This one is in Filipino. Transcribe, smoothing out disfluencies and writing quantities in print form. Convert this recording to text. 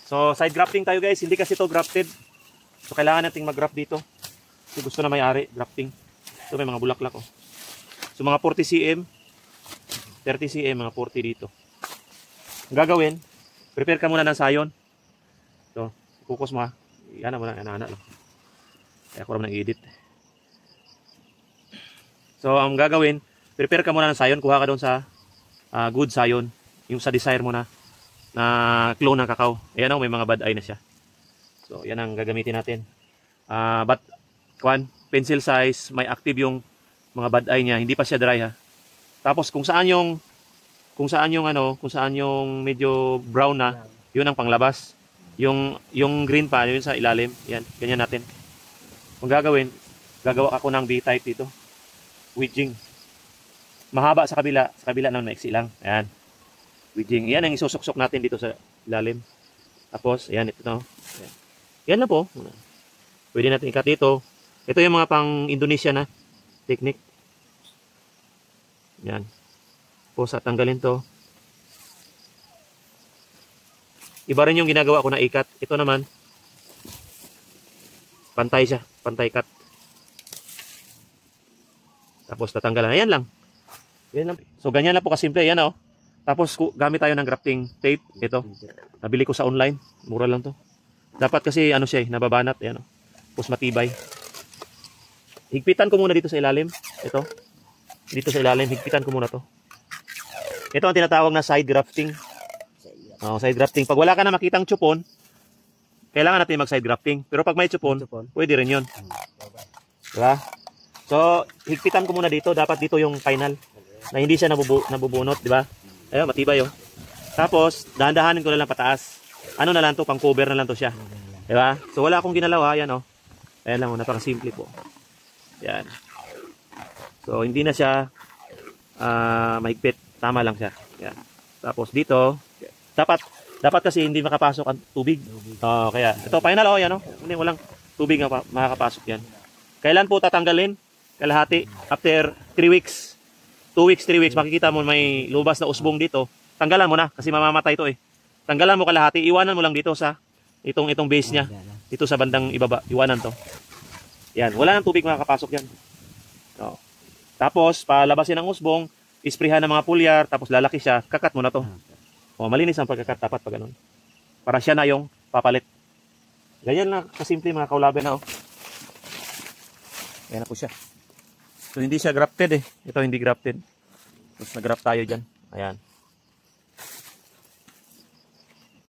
So side grafting tayo guys, hindi kasi to grafted. So kailangan nating mag-graft dito. So gusto na may-ari, grafting. So may mga bulaklak oh. So mga 40 cm, 30 cm, mga 40 dito. Ang gagawin, prepare ka muna ng sayon. So, focus mo ha. Yan na muna, yan lang. Kaya ako naman nag-edit. So, ang gagawin, prepare ka muna ng sayon. Kuha ka doon sa good sayon. Yung sa desire mo na clone ng kakao. Ayan o, may mga bad eye na siya. So, yan ang gagamitin natin. But, pencil size, may active yung mga bad eye niya. Hindi pa siya dry ha. Tapos, kung saan yung medyo brown na, yun ang panglabas. Yung green pa, yun sa ilalim. Yan, ganyan natin. Kung gagawin, gagawa ako ng B-type dito. Wedging. Mahaba sa kabila naman maiksi lang. Ayan. Wedging. Yan ang isusuksok natin dito sa ilalim. Tapos, ayan, ito na. Ayan. Yan na po. Pwede natin ikat dito. Ito yung mga pang Indonesia na technique. Yan. Tapos, tanggalin to. Iba rin yung ginagawa ko na ikat. Ito naman, pantay siya. Pantay cut. Tapos tatanggalan. Ayan lang. Ayan lang. So ganyan lang po kasimple. Ayan o. Tapos gamit tayo ng grafting tape. Ito. Nabili ko sa online. Mura lang to. Dapat kasi ano siya nababanat. Ayan o. Tapos matibay. Higpitan ko muna dito sa ilalim. Ito. Dito sa ilalim. Higpitan ko muna to. Ito ang tinatawag na side grafting. Side grafting. Pag wala ka na makitang chupon, kailangan natin mag-side grafting. Pero pag may chupon, pwede rin yun. Diba? So, higpitan ko muna dito. Dapat dito yung final. Na hindi siya nabubunot. Diba? Ayun, matibay yun. Tapos, dahan-dahanin ko na lang pataas. Ano na lang to? Pang cover na lang to siya. Diba? So, wala akong ginalawa. Ayan o. Ayan lang. Napaka-simple po. Ayan. So, hindi na siya mahigpit. Tama lang siya. Ayan. Tapos, dito, dapat kasi hindi makapasok ang tubig. Kaya ito final yan Hindi walang tubig na makakapasok yan. Kailan po tatanggalin? Kalahati after 3 weeks. 2 weeks, 3 weeks makikita mo may lubas na usbong dito. Tanggalan mo na kasi mamamatay ito eh. Tanggalan mo kalahati, iwanan mo lang dito sa itong base niya. Dito sa bandang ibaba, iwanan to. Yan, wala nang tubig makakapasok yan. Tapos palabasin ang usbong, isprehan ng mga pulyar, tapos lalaki siya, kakat mo na to. Malinis ang pagkakat dapat pag ganun. Para siya na yung papalit. Ganyan na kasimple mga kaulaban na Ayan na po siya. So hindi siya grafted eh. Ito hindi grafted. Tapos nag-graft tayo dyan. Ayan.